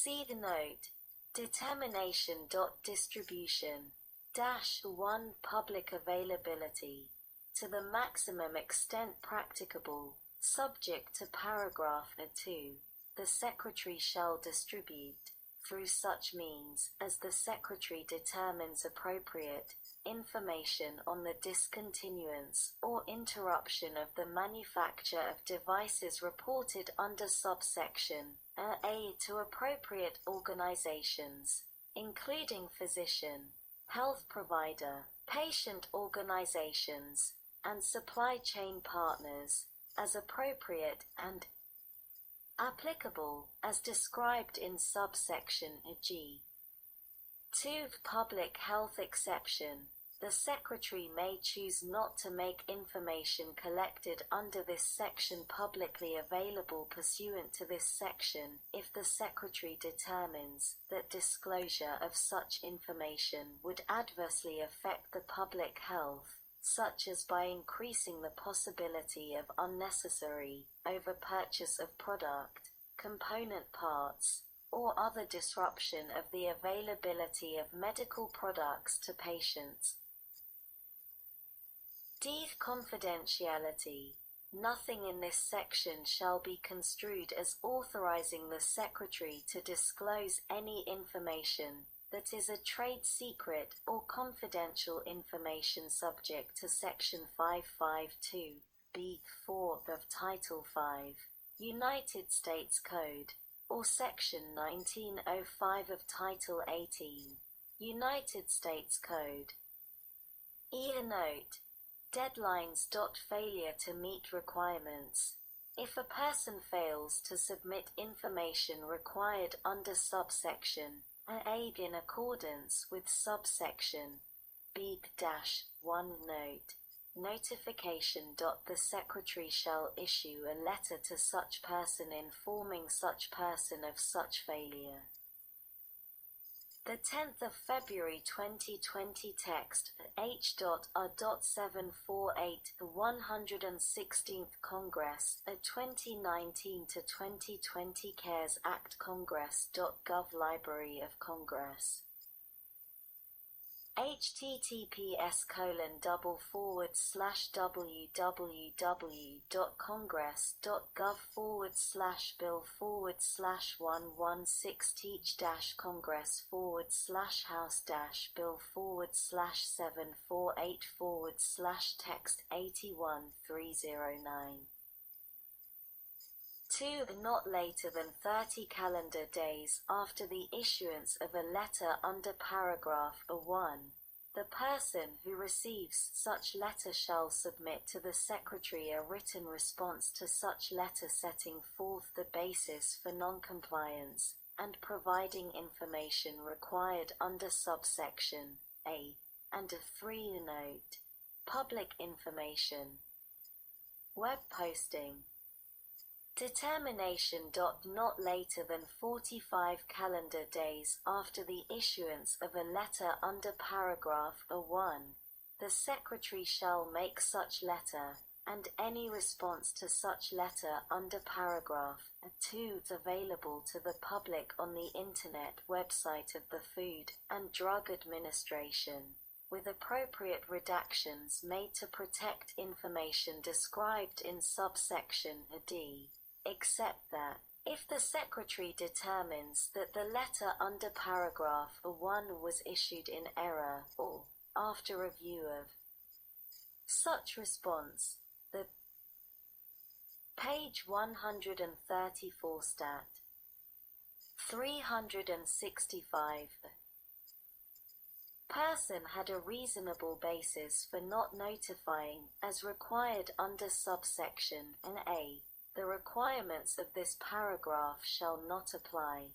See the note. Determination.distribution-1 Public availability. To the maximum extent practicable, subject to paragraph 2, the Secretary shall distribute, through such means as the Secretary determines appropriate, information on the discontinuance or interruption of the manufacture of devices reported under subsection A to appropriate organizations, including physician, health provider, patient organizations, and supply chain partners, as appropriate and applicable, as described in subsection G. 2. Public health exception. The Secretary may choose not to make information collected under this section publicly available pursuant to this section, if the Secretary determines that disclosure of such information would adversely affect the public health, such as by increasing the possibility of unnecessary overpurchase of product, component parts, or other disruption of the availability of medical products to patients. D. Confidentiality. Nothing in this section shall be construed as authorizing the Secretary to disclose any information that is a trade secret or confidential information subject to Section 552(b)(4) of Title 5, United States Code, or Section 1905 of Title 18, United States Code. E. Note. Deadlines. Failure to meet requirements. If a person fails to submit information required under subsection A in accordance with subsection B-1 note, notification. The Secretary shall issue a letter to such person informing such person of such failure. The 10th of February 2020 text H.R.748 The 116th Congress, a 2019 to 2020 CARES Act Congress.gov Library of Congress. https://www.congress.gov/bill/116-congress/house-bill/748//text 81-309. 2. Not later than 30 calendar days after the issuance of a letter under paragraph 1, the person who receives such letter shall submit to the Secretary a written response to such letter setting forth the basis for noncompliance and providing information required under subsection A, and a 3 note. Public information. Web posting. Determination. Not later than 45 calendar days after the issuance of a letter under paragraph 1, the Secretary shall make such letter, and any response to such letter under paragraph 2 available to the public on the Internet website of the Food and Drug Administration, with appropriate redactions made to protect information described in subsection D. Except that, if the Secretary determines that the letter under paragraph 1 was issued in error, or, after review of such response, the page 134 stat. 365 person had a reasonable basis for not notifying, as required under subsection A, the requirements of this paragraph shall not apply.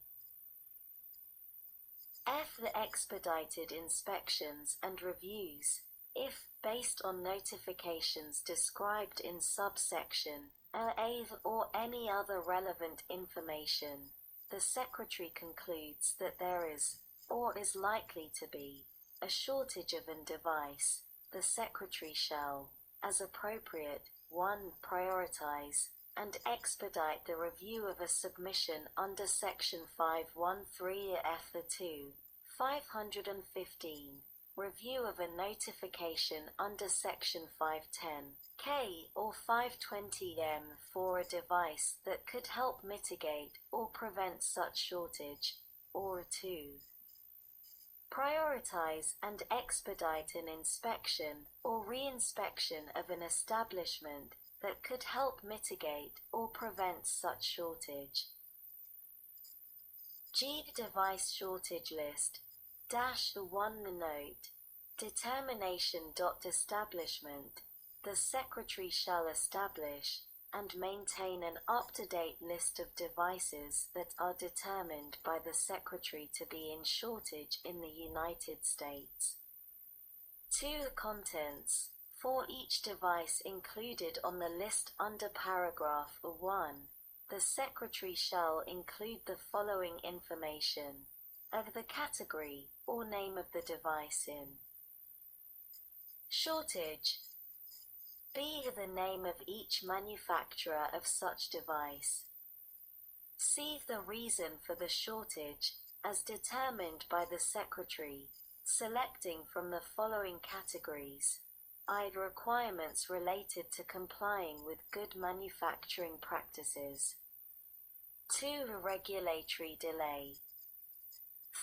F. The expedited inspections and reviews, if, based on notifications described in subsection A or any other relevant information, the Secretary concludes that there is, or is likely to be, a shortage of an device, the Secretary shall, as appropriate, 1. Prioritize and expedite the review of a submission under Section 513F2, 515. Review of a notification under Section 510K or 520M for a device that could help mitigate or prevent such shortage, or 2. Prioritize and expedite an inspection or reinspection of an establishment that could help mitigate or prevent such shortage. G. Device shortage list. -1 Note. Determination. Establishment. The Secretary shall establish and maintain an up-to-date list of devices that are determined by the Secretary to be in shortage in the United States. 2. Contents. For each device included on the list under paragraph 1, the Secretary shall include the following information: of the category or name of the device in shortage. B. The name of each manufacturer of such device. C. The reason for the shortage, as determined by the Secretary, selecting from the following categories: I. Requirements related to complying with good manufacturing practices. 2. Regulatory delay.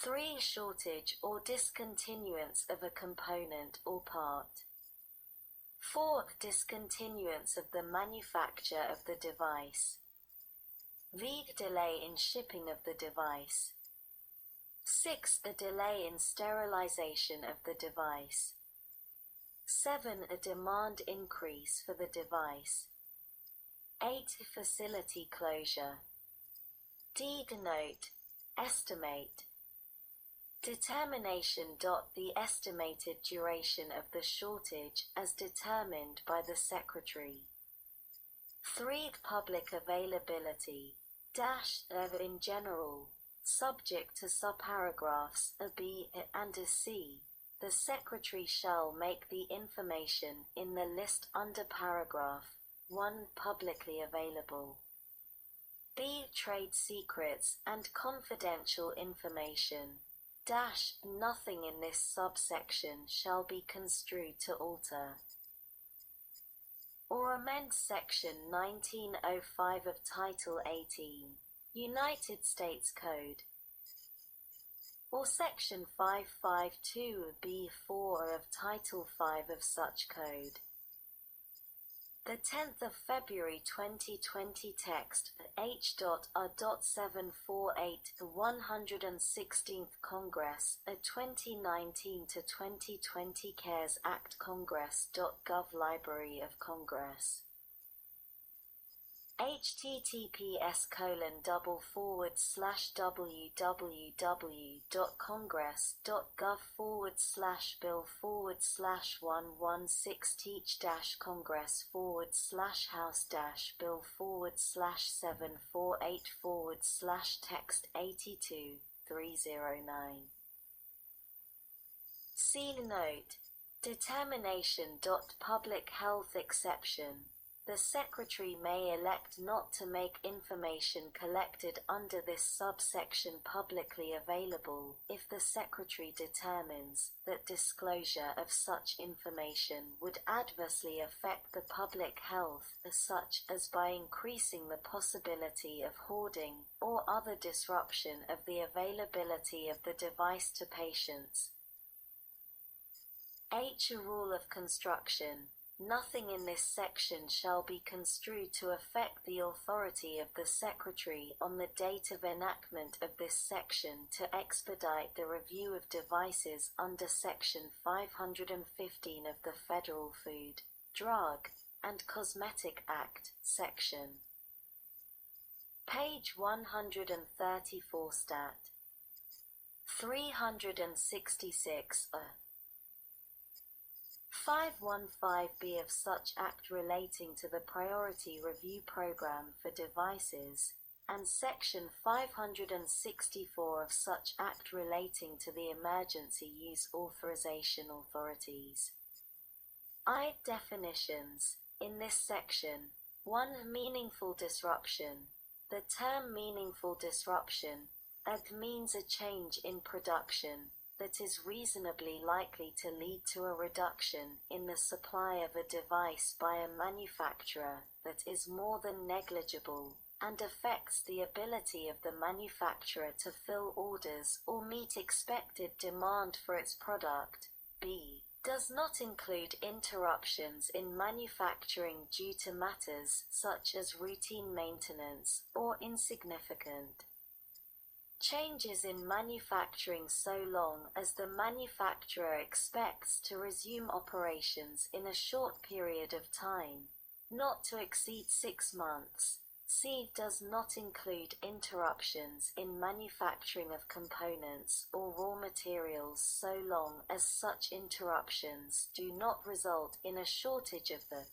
3. Shortage or discontinuance of a component or part. 4. Discontinuance of the manufacture of the device. V. Delay in shipping of the device. 6. A delay in sterilization of the device. 7. A demand increase for the device. 8. Facility closure. D. Denote. Estimate. Determination. The estimated duration of the shortage as determined by the Secretary. 3. Public availability. In general, subject to subparagraphs a B and a C, the Secretary shall make the information in the list under paragraph 1 publicly available. B. Trade secrets and confidential information. Nothing in this subsection shall be construed to alter or amend Section 1905 of Title 18, United States Code, or Section 552b4 of Title 5 of such code. The 10th of February 2020 text H.R.748 the 116th Congress, a 2019 to 2020 CaresAct Congress.gov Library of Congress. https://www.congress.gov/bill/116-congress/1/text 82-309. See note. Determination. Public health exception. The Secretary may elect not to make information collected under this subsection publicly available if the Secretary determines that disclosure of such information would adversely affect the public health, such as by increasing the possibility of hoarding or other disruption of the availability of the device to patients. H. A rule of construction. Nothing in this section shall be construed to affect the authority of the Secretary on the date of enactment of this section to expedite the review of devices under Section 515 of the Federal Food, Drug, and Cosmetic Act, Section. Page 134 Stat. 366 515B of such act relating to the Priority Review Program for Devices, and Section 564 of such act relating to the Emergency Use Authorization Authorities. I. Definitions. In this section, 1. Meaningful disruption. The term meaningful disruption means a change in production that is reasonably likely to lead to a reduction in the supply of a device by a manufacturer that is more than negligible, and affects the ability of the manufacturer to fill orders or meet expected demand for its product. B. Does not include interruptions in manufacturing due to matters such as routine maintenance or insignificant changes in manufacturing, so long as the manufacturer expects to resume operations in a short period of time, not to exceed 6 months. C. Does not include interruptions in manufacturing of components or raw materials, so long as such interruptions do not result in a shortage of the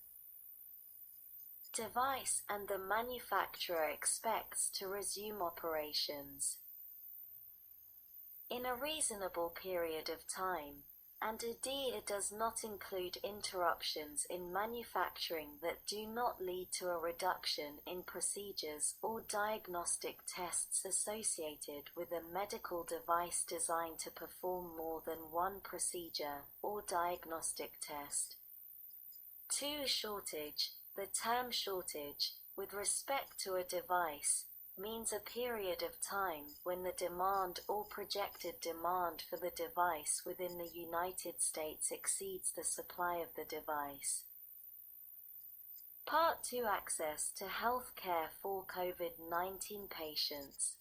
device and the manufacturer expects to resume operations in a reasonable period of time. And D. It does not include interruptions in manufacturing that do not lead to a reduction in procedures or diagnostic tests associated with a medical device designed to perform more than one procedure or diagnostic test. 2. Shortage. The term shortage, with respect to a device, means a period of time when the demand or projected demand for the device within the United States exceeds the supply of the device. Part 2. Access to health care for COVID-19 patients.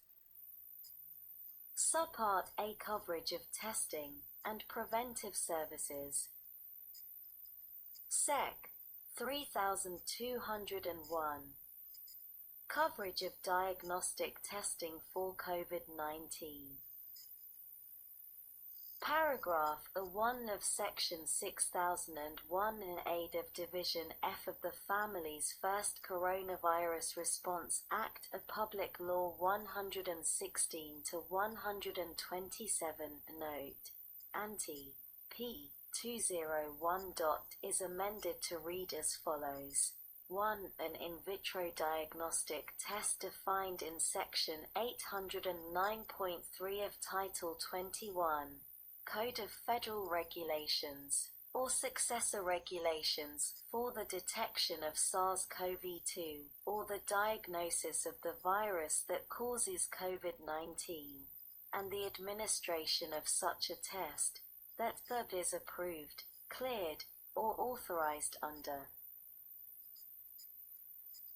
Subpart A. Coverage of testing and preventive services. Sec. 3201. Coverage of diagnostic testing for COVID-19. Paragraph A1 of Section 6001 in aid of Division F of the Family's First Coronavirus Response Act, a Public Law 116 to 127, note, Ante. P. 201. Is amended to read as follows. 1. An in vitro diagnostic test defined in Section 809.3 of Title 21, Code of Federal Regulations, or successor regulations, for the detection of SARS-CoV-2, or the diagnosis of the virus that causes COVID-19, and the administration of such a test, that is approved, cleared, or authorized under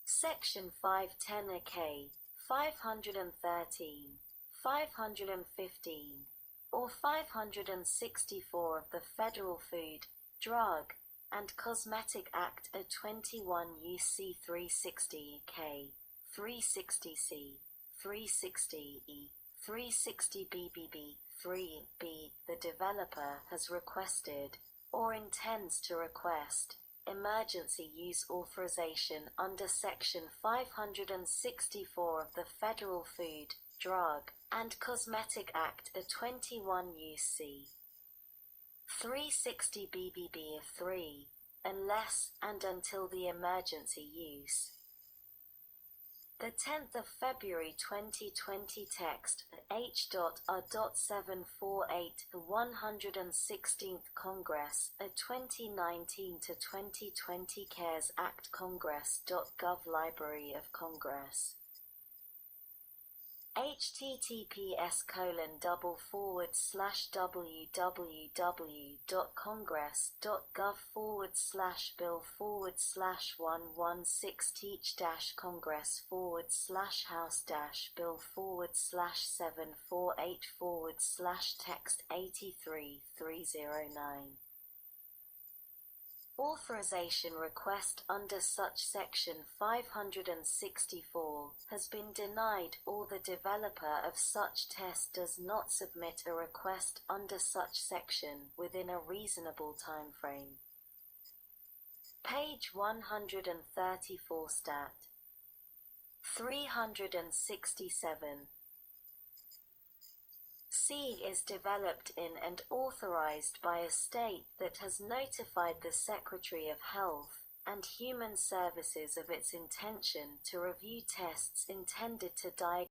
Section 510A, 513, 515, or 564 of the Federal Food, Drug, and Cosmetic Act of 21 U.C. 360K, 360C, 360E, 360BBB, 3B. The developer has requested, or intends to request, emergency use authorization under Section 564 of the Federal Food, Drug, and Cosmetic Act of 21 U.C. 360BBB of 3, unless and until the emergency use. The 10th of February 2020 text, H.R.748, the 116th Congress, a 2019 to 2020 CaresAct Congress.gov Library of Congress. https://www.congress.gov/bill/116-congress/house-bill/748//text 83-309. Authorization request under such Section 564 has been denied, or the developer of such test does not submit a request under such section within a reasonable timeframe. Page 134 Stat. 367. C is developed in and authorized by a state that has notified the Secretary of Health and Human Services of its intention to review tests intended to diagnose